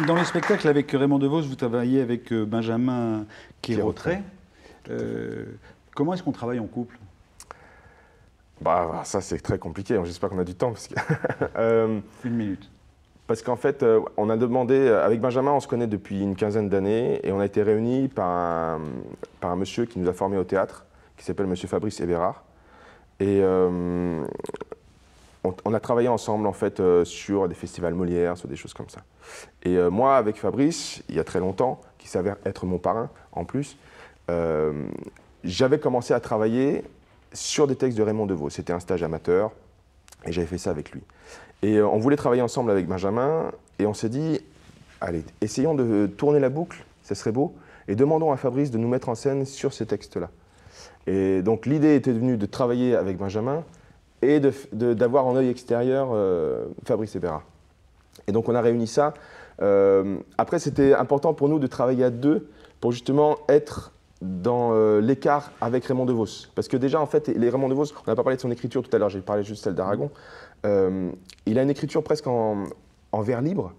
Dans le spectacle avec Raymond DeVos, vous travaillez avec Benjamin Quérotret. Comment est-ce qu'on travaille en couple? Bah, ça, c'est très compliqué. J'espère qu'on a du temps. Parce que Une minute. Parce qu'en fait, on a demandé, avec Benjamin, on se connaît depuis une quinzaine d'années, et on a été réunis par un monsieur qui nous a formés au théâtre, qui s'appelle monsieur Fabrice Hébérard. Et on a travaillé ensemble, en fait, sur des festivals Molière, sur des choses comme ça. Et moi, avec Fabrice, il y a très longtemps, qui s'avère être mon parrain, en plus, j'avais commencé à travailler sur des textes de Raymond DeVos. C'était un stage amateur, et j'avais fait ça avec lui. Et on voulait travailler ensemble avec Benjamin, et on s'est dit, allez, essayons de tourner la boucle, ça serait beau, et demandons à Fabrice de nous mettre en scène sur ces textes-là. Et donc l'idée était devenue de travailler avec Benjamin, et d'avoir en œil extérieur Fabrice Hébérard. Et donc on a réuni ça. Après, c'était important pour nous de travailler à deux, pour justement être dans l'écart avec Raymond DeVos. Parce que déjà, en fait, les Raymond DeVos, on n'a pas parlé de son écriture tout à l'heure, j'ai parlé juste de celle d'Aragon. Il a une écriture presque en vers libre,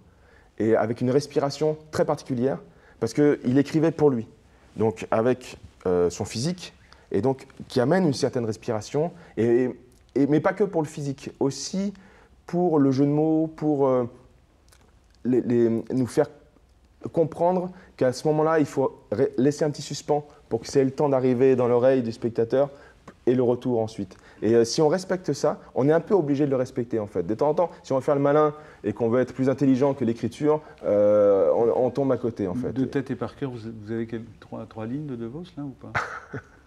et avec une respiration très particulière, parce qu'il écrivait pour lui. Donc avec son physique, et donc qui amène une certaine respiration, mais pas que pour le physique, aussi pour le jeu de mots, pour nous faire comprendre qu'à ce moment-là, il faut laisser un petit suspens pour que ça ait le temps d'arriver dans l'oreille du spectateur et le retour ensuite. Et si on respecte ça, on est un peu obligé de le respecter en fait. De temps en temps, si on veut faire le malin et qu'on veut être plus intelligent que l'écriture, on tombe à côté en fait. De tête et par cœur, vous avez trois lignes de DeVos là ou pas?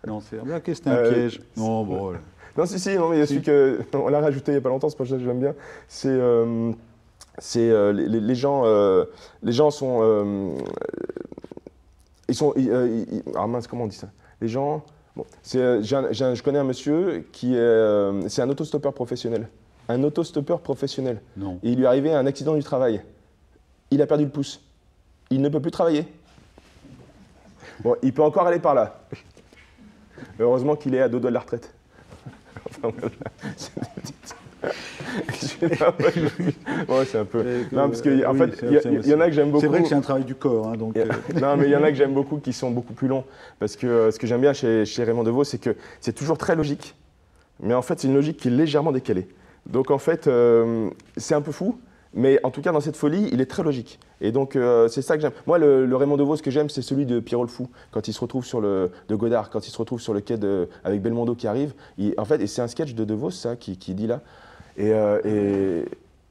Non, c'est là, c'était un piège. Non, bon. Non, si, non, mais il y a celui qu'on l'a rajouté il n'y a pas longtemps, c'est pour ça que j'aime bien. C'est les gens sont ah mince, comment on dit ça? Les gens, bon, je connais un monsieur qui est, c'est un autostoppeur professionnel. Un autostoppeur professionnel. Non. Et il lui est arrivé un accident du travail. Il a perdu le pouce. Il ne peut plus travailler. Bon, il peut encore aller par là. Heureusement qu'il est à 2 doigts de la retraite. Enfin, ouais, c'est un peu. Non, parce que en fait, il y en a que j'aime beaucoup. C'est vrai que c'est un travail du corps, hein, donc. Non, mais il y en a que j'aime beaucoup qui sont beaucoup plus longs, parce que ce que j'aime bien chez Raymond DeVos, c'est que c'est toujours très logique, mais en fait, c'est une logique qui est légèrement décalée. Donc en fait, c'est un peu fou, mais en tout cas, dans cette folie, il est très logique. Et donc, c'est ça que j'aime. Moi, le Raymond DeVos que j'aime, c'est celui de Pierrot le Fou, quand il se retrouve de Godard, quand il se retrouve sur le quai avec Belmondo qui arrive. En fait, et c'est un sketch de DeVos, ça, qui dit là. Et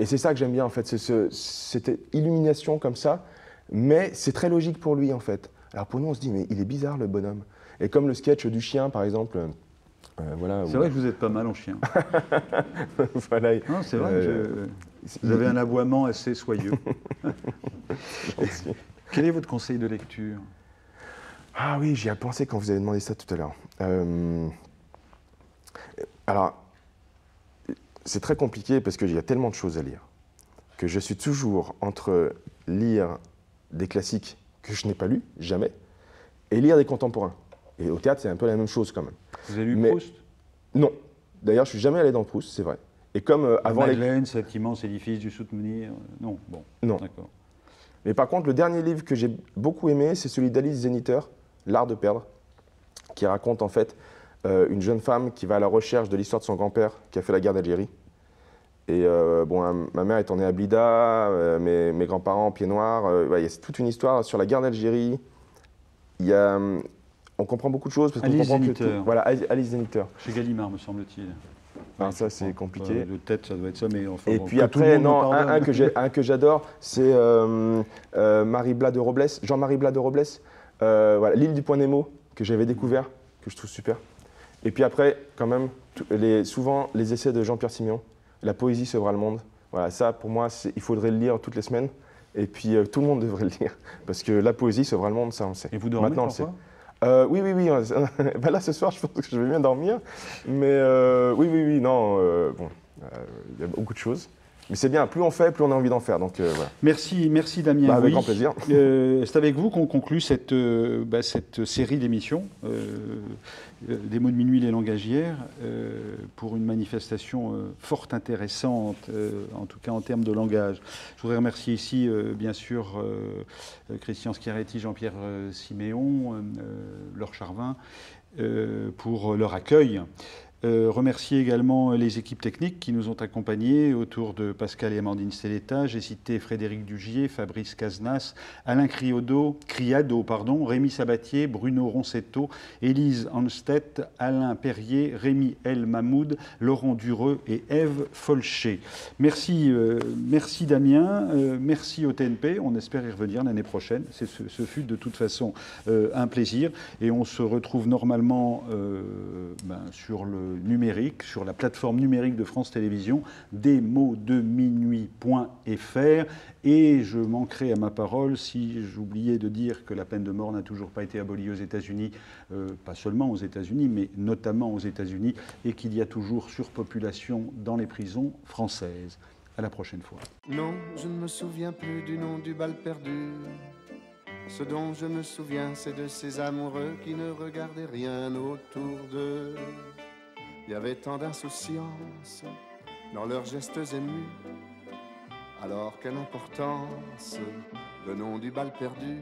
c'est ça que j'aime bien, en fait, cette illumination comme ça, mais c'est très logique pour lui, en fait. Alors pour nous, on se dit, mais il est bizarre, le bonhomme. Et comme le sketch du chien, par exemple. Voilà, c'est vrai que vous êtes pas mal en chien. Voilà. Non, c'est vrai, vous avez un aboiement assez soyeux. Quel est votre conseil de lecture? Ah oui, j'y ai pensé quand vous avez demandé ça tout à l'heure. Alors, c'est très compliqué parce qu'il y a tellement de choses à lire que je suis toujours entre lire des classiques que je n'ai pas lus, jamais, et lire des contemporains. Et au théâtre, c'est un peu la même chose quand même. Vous avez lu Proust? Non. D'ailleurs, je ne suis jamais allé dans Proust, c'est vrai. Et comme avant Madeleine, cet immense édifice du souvenir. Non, bon. Non. D'accord. Mais par contre, le dernier livre que j'ai beaucoup aimé, c'est celui d'Alice Zeniter, L'art de perdre, qui raconte en fait une jeune femme qui va à la recherche de l'histoire de son grand-père qui a fait la guerre d'Algérie. Et bon, ma mère étant née à Blida, mes grands-parents pieds noirs, il y a toute une histoire sur la guerre d'Algérie. On comprend beaucoup de choses. Parce Alice comprend Zeniter. Voilà, Alice Zeniter. Chez Gallimard, me semble-t-il. Ah, ça, c'est compliqué. De tête, ça doit être ça, mais enfin. Et bon, puis après, non, un que j'adore, c'est Jean-Marie Blas de Robles. Voilà, L'île du Point Nemo, que j'avais découvert, que je trouve super. Et puis après, quand même, souvent les essais de Jean-Pierre Simion, La poésie sauvera le monde. Voilà, ça, pour moi, il faudrait le lire toutes les semaines. Et puis tout le monde devrait le lire. Parce que la poésie sauvera le monde, ça, on le sait. Et vous dormez maintenant, parfois? Oui, oui, oui. Ben là, ce soir, je pense que je vais bien dormir. Mais oui, oui, oui, non. Bon, il y a beaucoup de choses. Mais c'est bien, plus on fait, plus on a envie d'en faire. Donc voilà. Merci, merci Damien. Avec Oui. grand plaisir. C'est avec vous qu'on conclut cette série d'émissions, des mots de minuit, les langagières, pour une manifestation fort intéressante, en tout cas en termes de langage. Je voudrais remercier ici, bien sûr, Christian Schiaretti, Jean-Pierre Siméon, Laure Charvin, pour leur accueil. Remercier également les équipes techniques qui nous ont accompagnés autour de Pascal et Amandine Stelletta. J'ai cité Frédéric Dugier, Fabrice Casnas, Alain Criado, Rémi Sabatier, Bruno Ronsetto, Élise Hanstedt, Alain Perrier, Rémi El Mahmoud, Laurent Dureux et Ève Folché. Merci, merci Damien, merci au TNP. On espère y revenir l'année prochaine. Ce fut de toute façon un plaisir. Et on se retrouve normalement sur le numérique, sur la plateforme numérique de France Télévisions, desmotsdeminuit.fr. Et je manquerai à ma parole si j'oubliais de dire que la peine de mort n'a toujours pas été abolie aux États-Unis, pas seulement aux États-Unis, mais notamment aux États-Unis, et qu'il y a toujours surpopulation dans les prisons françaises. À la prochaine fois. Non, je ne me souviens plus du nom du bal perdu. Ce dont je me souviens, c'est de ces amoureux qui ne regardaient rien autour d'eux. Il y avait tant d'insouciance dans leurs gestes émus, alors quelle importance le nom du bal perdu.